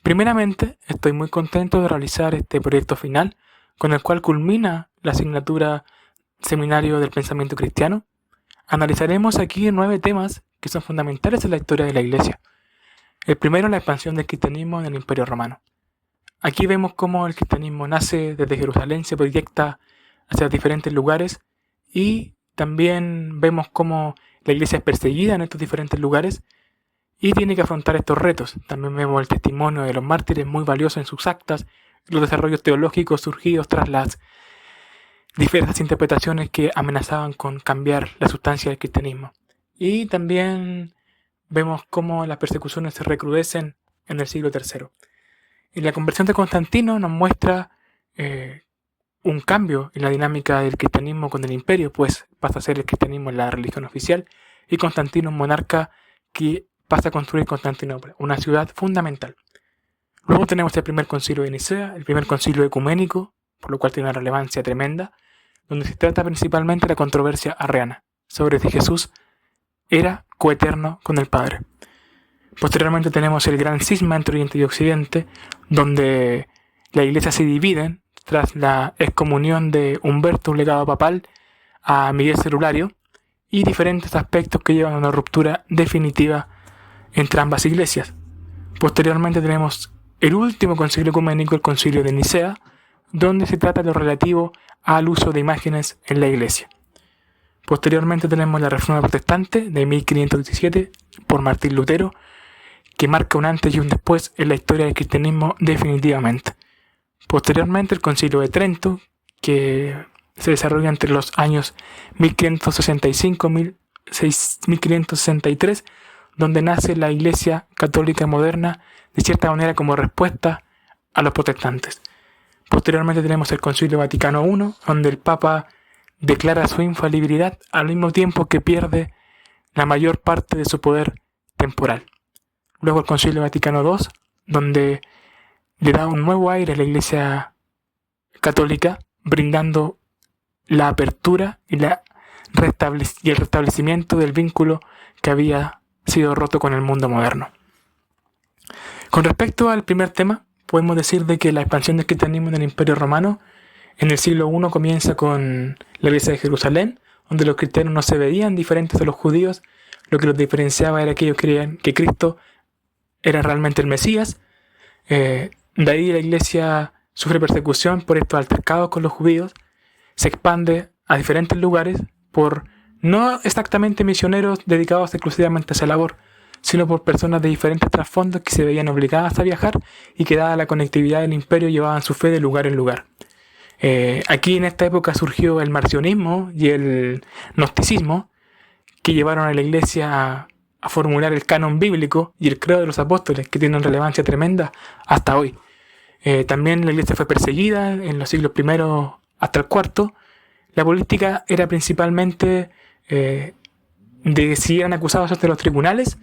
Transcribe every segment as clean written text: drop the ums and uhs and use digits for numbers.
Primeramente, estoy muy contento de realizar este proyecto final, con el cual culmina la asignatura Seminario del Pensamiento Cristiano. Analizaremos aquí 9 temas que son fundamentales en la historia de la Iglesia. El primero, la expansión del cristianismo en el Imperio Romano. Aquí vemos cómo el cristianismo nace desde Jerusalén, se proyecta hacia diferentes lugares y también vemos cómo la Iglesia es perseguida en estos diferentes lugares y tiene que afrontar estos retos. También vemos el testimonio de los mártires muy valioso en sus actas, los desarrollos teológicos surgidos tras las diversas interpretaciones que amenazaban con cambiar la sustancia del cristianismo. Y también vemos cómo las persecuciones se recrudecen en el siglo III. Y la conversión de Constantino nos muestra un cambio en la dinámica del cristianismo con el imperio, pues pasa a ser el cristianismo la religión oficial y Constantino un monarca que pasa a construir Constantinopla, una ciudad fundamental. Luego tenemos el primer concilio de Nicea, el primer concilio ecuménico, por lo cual tiene una relevancia tremenda, donde se trata principalmente de la controversia arriana, sobre si Jesús era coeterno con el Padre. Posteriormente tenemos el gran cisma entre Oriente y Occidente, donde la Iglesia se divide tras la excomunión de Humberto, un legado papal, a Miguel Celulario, y diferentes aspectos que llevan a una ruptura definitiva entre ambas iglesias. Posteriormente tenemos el último concilio ecuménico, el concilio de Nicea, donde se trata lo relativo al uso de imágenes en la iglesia. Posteriormente tenemos la Reforma Protestante de 1517 por Martín Lutero, que marca un antes y un después en la historia del cristianismo definitivamente. Posteriormente el Concilio de Trento, que se desarrolla entre los años 1565 y 1563, donde nace la Iglesia Católica moderna, de cierta manera como respuesta a los protestantes. Posteriormente tenemos el Concilio Vaticano I, donde el Papa declara su infalibilidad al mismo tiempo que pierde la mayor parte de su poder temporal. Luego el Concilio Vaticano II, donde le da un nuevo aire a la Iglesia Católica, brindando la apertura y el restablecimiento del vínculo que había sido roto con el mundo moderno. Con respecto al primer tema, podemos decir de que la expansión del cristianismo en el Imperio Romano en el siglo I comienza con la Iglesia de Jerusalén, donde los cristianos no se veían diferentes a los judíos. Lo que los diferenciaba era que ellos creían que Cristo era realmente el Mesías. De ahí la Iglesia sufre persecución por estos altercados con los judíos, se expande a diferentes lugares por no exactamente misioneros dedicados exclusivamente a esa labor, sino por personas de diferentes trasfondos que se veían obligadas a viajar y que dada la conectividad del imperio llevaban su fe de lugar en lugar. Aquí en esta época surgió el marcionismo y el gnosticismo, que llevaron a la Iglesia a formular el canon bíblico y el credo de los apóstoles, que tienen relevancia tremenda hasta hoy. También la Iglesia fue perseguida en los siglos I hasta el IV. La política era principalmente de si eran acusados ante los tribunales,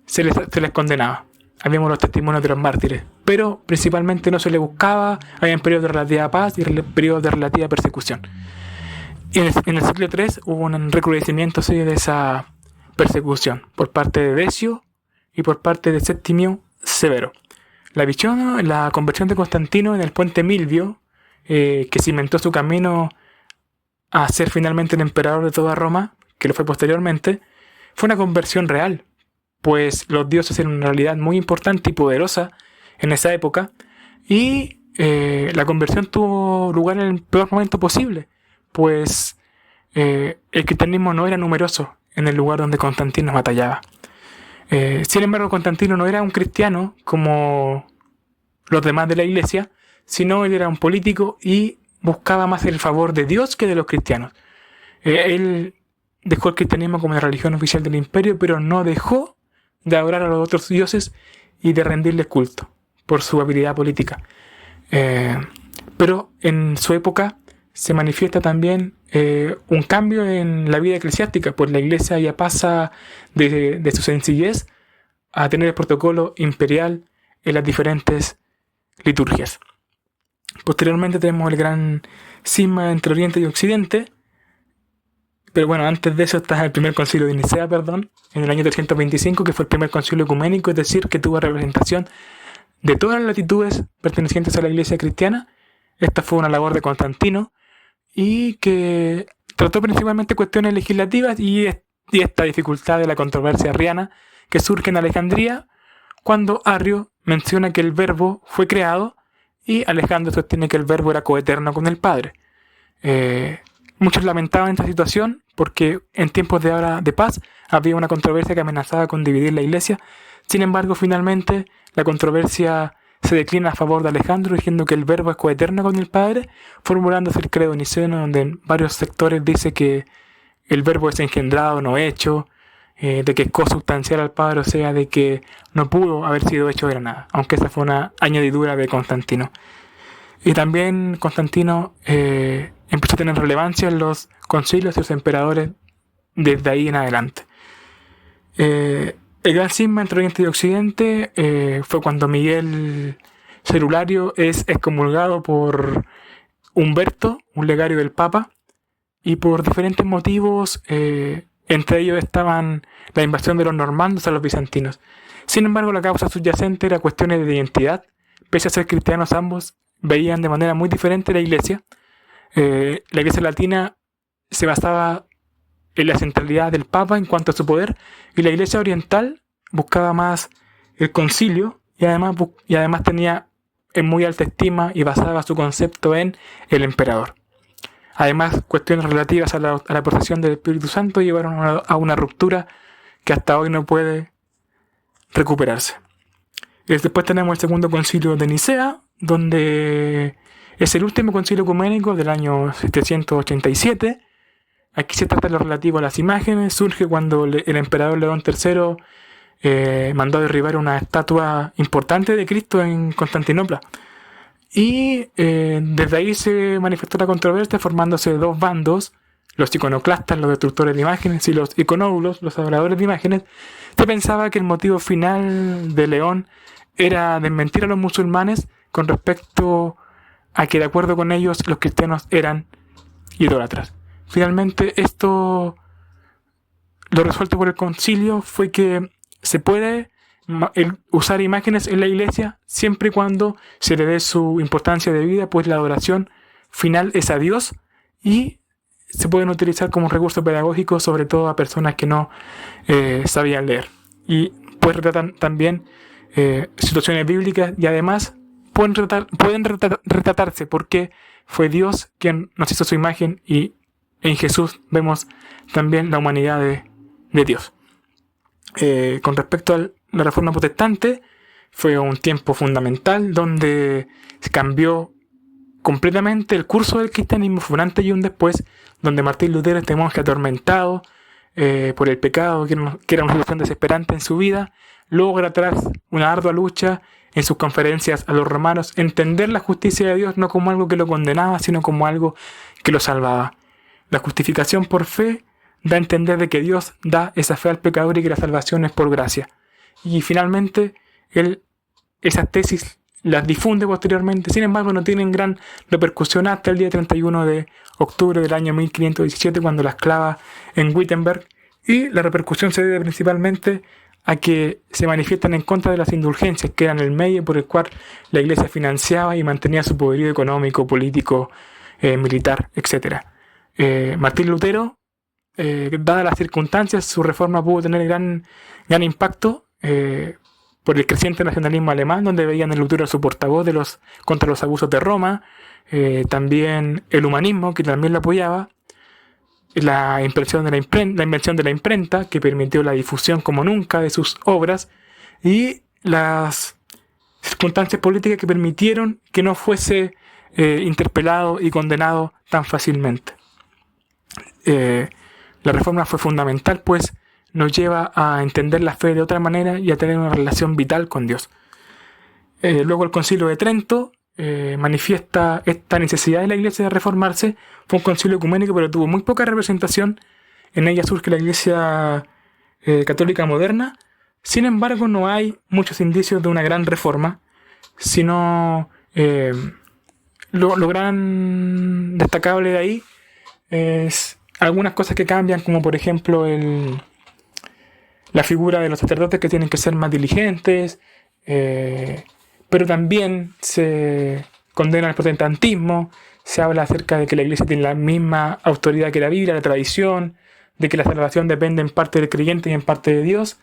se les condenaba. Habíamos los testimonios de los mártires, pero principalmente no se les buscaba, había periodos de relativa paz y periodos de relativa persecución. Y en el siglo III hubo un recrudecimiento de esa persecución por parte de Decio y por parte de Septimio Severo. La conversión de Constantino en el puente Milvio, que cimentó su camino a ser finalmente el emperador de toda Roma, que lo fue posteriormente, fue una conversión real, pues los dioses eran una realidad muy importante y poderosa en esa época, y la conversión tuvo lugar en el peor momento posible, pues el cristianismo no era numeroso en el lugar donde Constantino batallaba. Sin embargo, Constantino no era un cristiano como los demás de la iglesia, sino él era un político y buscaba más el favor de Dios que de los cristianos. Él dejó el cristianismo como la religión oficial del imperio, pero no dejó de adorar a los otros dioses y de rendirles culto por su habilidad política. Pero en su época se manifiesta también un cambio en la vida eclesiástica, pues la iglesia ya pasa de su sencillez a tener el protocolo imperial en las diferentes liturgias. Posteriormente tenemos el gran cisma entre Oriente y Occidente, Pero bueno, antes de eso está el primer concilio de Nicea, perdón, en el año 325, que fue el primer concilio ecuménico, es decir, que tuvo representación de todas las latitudes pertenecientes a la iglesia cristiana. Esta fue una labor de Constantino y que trató principalmente cuestiones legislativas y esta dificultad de la controversia arriana que surge en Alejandría cuando Arrio menciona que el verbo fue creado y Alejandro sostiene que el verbo era coeterno con el Padre. Muchos lamentaban esta situación porque en tiempos de paz había una controversia que amenazaba con dividir la iglesia. Sin embargo, finalmente la controversia se declina a favor de Alejandro, diciendo que el verbo es coeterno con el Padre, formulándose el credo niceno, donde en varios sectores dice que el verbo es engendrado, no hecho, de que es consubstancial al Padre, o sea, de que no pudo haber sido hecho de la nada, aunque esa fue una añadidura de Constantino. Y también Constantino empezó a tener relevancia en los concilios y los emperadores desde ahí en adelante. El gran cisma entre Oriente y Occidente fue cuando Miguel Celulario es excomulgado por Humberto, un legario del Papa, y por diferentes motivos, entre ellos estaban la invasión de los normandos a los bizantinos. Sin embargo, la causa subyacente era cuestiones de identidad. Pese a ser cristianos, ambos veían de manera muy diferente la iglesia. La iglesia latina se basaba en la centralidad del Papa en cuanto a su poder, y la iglesia oriental buscaba más el concilio y además tenía en muy alta estima y basaba su concepto en el emperador. Además, cuestiones relativas a la procesión del Espíritu Santo llevaron a una ruptura que hasta hoy no puede recuperarse. Después tenemos el segundo concilio de Nicea, donde es el último concilio ecuménico del año 787. Aquí se trata de lo relativo a las imágenes. Surge cuando el emperador León III mandó derribar una estatua importante de Cristo en Constantinopla. Y desde ahí se manifestó la controversia, formándose dos bandos: los iconoclastas, los destructores de imágenes, y los iconóbulos, los adoradores de imágenes. Se pensaba que el motivo final de León era desmentir a los musulmanes con respecto a que, de acuerdo con ellos, los cristianos eran idólatras. Finalmente, esto, lo resuelto por el concilio, fue que se puede usar imágenes en la iglesia siempre y cuando se le dé su importancia debida, pues la adoración final es a Dios y se pueden utilizar como recurso pedagógico, sobre todo a personas que no sabían leer. Y pues retratan también situaciones bíblicas y además pueden retratarse porque fue Dios quien nos hizo su imagen, y en Jesús vemos también la humanidad de Dios. Con respecto a la Reforma Protestante, fue un tiempo fundamental donde se cambió completamente el curso del cristianismo. Fue un antes y un después, donde Martín Lutero, este monje atormentado por el pecado, que era una situación desesperante en su vida, logra, tras una ardua lucha en sus conferencias a los romanos, entender la justicia de Dios no como algo que lo condenaba, sino como algo que lo salvaba. La justificación por fe da a entender de que Dios da esa fe al pecador y que la salvación es por gracia. Y finalmente, él esas tesis las difunde posteriormente. Sin embargo, no tienen gran repercusión hasta el día 31 de octubre del año 1517, cuando las clava en Wittenberg. Y la repercusión se debe principalmente a que se manifiestan en contra de las indulgencias, que eran el medio por el cual la iglesia financiaba y mantenía su poderío económico, político, militar, etc. Martín Lutero, dadas las circunstancias, su reforma pudo tener gran impacto por el creciente nacionalismo alemán, donde veían en Lutero su portavoz contra los abusos de Roma. También el humanismo, que también lo apoyaba. La invención de la imprenta, que permitió la difusión como nunca de sus obras, y las circunstancias políticas que permitieron que no fuese interpelado y condenado tan fácilmente. La reforma fue fundamental, pues nos lleva a entender la fe de otra manera y a tener una relación vital con Dios. Luego el Concilio de Trento manifiesta esta necesidad de la iglesia de reformarse. Fue un concilio ecuménico, pero tuvo muy poca representación. En ella surge la iglesia católica moderna. Sin embargo, no hay muchos indicios de una gran reforma, sino lo gran destacable de ahí es algunas cosas que cambian, como por ejemplo la figura de los sacerdotes que tienen que ser más diligentes, pero también se condena el protestantismo, se habla acerca de que la Iglesia tiene la misma autoridad que la Biblia, la tradición, de que la salvación depende en parte del creyente y en parte de Dios,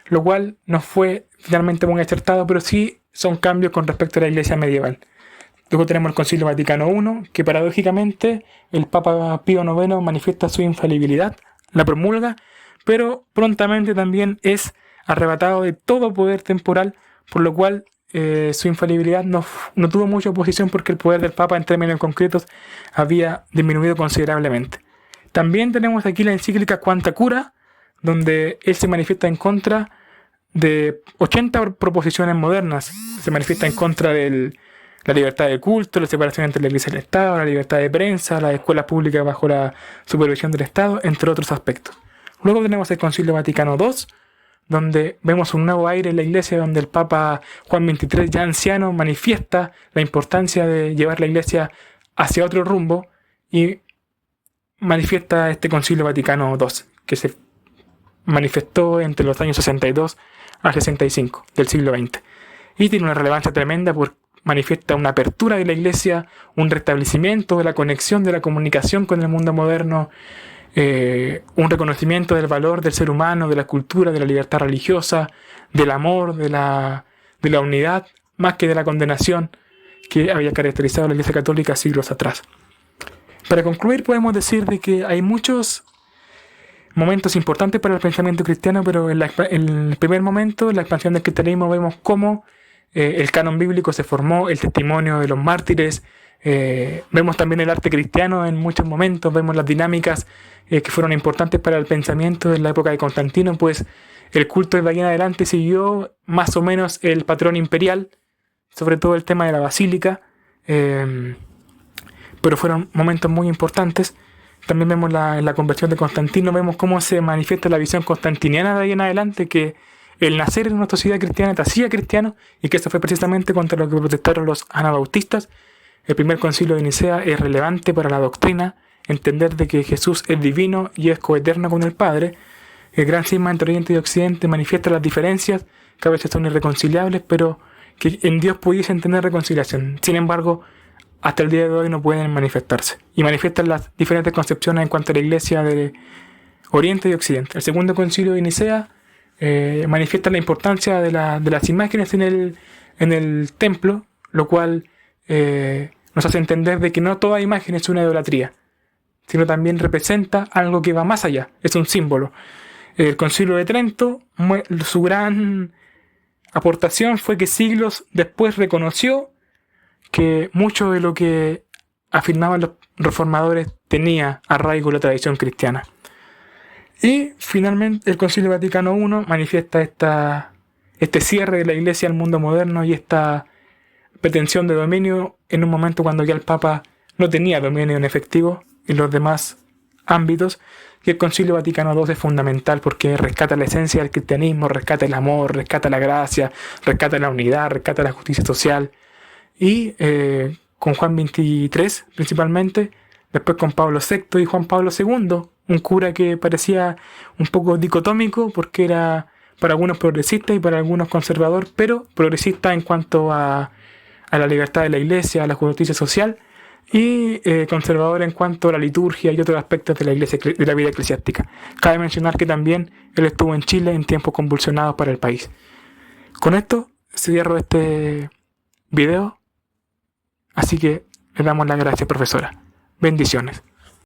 lo cual no fue finalmente muy acertado, pero sí son cambios con respecto a la Iglesia medieval. Luego tenemos el Concilio Vaticano I, que paradójicamente el Papa Pío IX manifiesta su infalibilidad, la promulga, pero prontamente también es arrebatado de todo poder temporal, por lo cual su infalibilidad no tuvo mucha oposición porque el poder del Papa en términos concretos había disminuido considerablemente. También tenemos aquí la encíclica Quanta Cura, donde él se manifiesta en contra de 80 proposiciones modernas. Se manifiesta en contra de la libertad de culto, la separación entre la Iglesia y el Estado, la libertad de prensa, las escuelas públicas bajo la supervisión del Estado, entre otros aspectos. Luego tenemos el Concilio Vaticano II, donde vemos un nuevo aire en la Iglesia, donde el Papa Juan XXIII, ya anciano, manifiesta la importancia de llevar la Iglesia hacia otro rumbo y manifiesta este Concilio Vaticano II, que se manifestó entre los años 62 al 65 del siglo XX. Y tiene una relevancia tremenda porque manifiesta una apertura de la Iglesia, un restablecimiento de la conexión de la comunicación con el mundo moderno, un reconocimiento del valor del ser humano, de la cultura, de la libertad religiosa, del amor, de la unidad, más que de la condenación que había caracterizado a la Iglesia Católica siglos atrás. Para concluir, podemos decir de que hay muchos momentos importantes para el pensamiento cristiano, pero en el primer momento, en la expansión del cristianismo, vemos cómo el canon bíblico se formó, el testimonio de los mártires, vemos también el arte cristiano en muchos momentos, vemos las dinámicas que fueron importantes para el pensamiento en la época de Constantino, pues el culto de ahí en adelante siguió más o menos el patrón imperial, sobre todo el tema de la basílica, pero fueron momentos muy importantes. También vemos en la conversión de Constantino, vemos cómo se manifiesta la visión constantiniana de ahí en adelante, que el nacer en una sociedad cristiana te hacía cristiano, y que eso fue precisamente contra lo que protestaron los anabautistas. El primer concilio de Nicea es relevante para la doctrina, entender de que Jesús es divino y es coeterno con el Padre. El gran cisma entre Oriente y Occidente manifiesta las diferencias, que a veces son irreconciliables, pero que en Dios pudiesen tener reconciliación. Sin embargo, hasta el día de hoy no pueden manifestarse. Y manifiestan las diferentes concepciones en cuanto a la Iglesia de Oriente y Occidente. El segundo concilio de Nicea manifiesta la importancia de las imágenes en el templo, lo cual nos hace entender de que no toda imagen es una idolatría, sino también representa algo que va más allá, es un símbolo. El Concilio de Trento, su gran aportación fue que siglos después reconoció que mucho de lo que afirmaban los reformadores tenía arraigo en la tradición cristiana. Y finalmente el Concilio Vaticano I manifiesta este cierre de la Iglesia al mundo moderno y esta pretensión de dominio en un momento cuando ya el Papa no tenía dominio en efectivo en los demás ámbitos. Y el Concilio Vaticano II es fundamental porque rescata la esencia del cristianismo, rescata el amor, rescata la gracia, rescata la unidad, rescata la justicia social. Y con Juan XXIII principalmente, después con Pablo VI y Juan Pablo II, un cura que parecía un poco dicotómico porque era para algunos progresista y para algunos conservador, pero progresista en cuanto a la libertad de la Iglesia, a la justicia social, y conservador en cuanto a la liturgia y otros aspectos de la Iglesia, de la vida eclesiástica. Cabe mencionar que también él estuvo en Chile en tiempos convulsionados para el país. Con esto cierro este video, así que le damos las gracias, profesora. Bendiciones.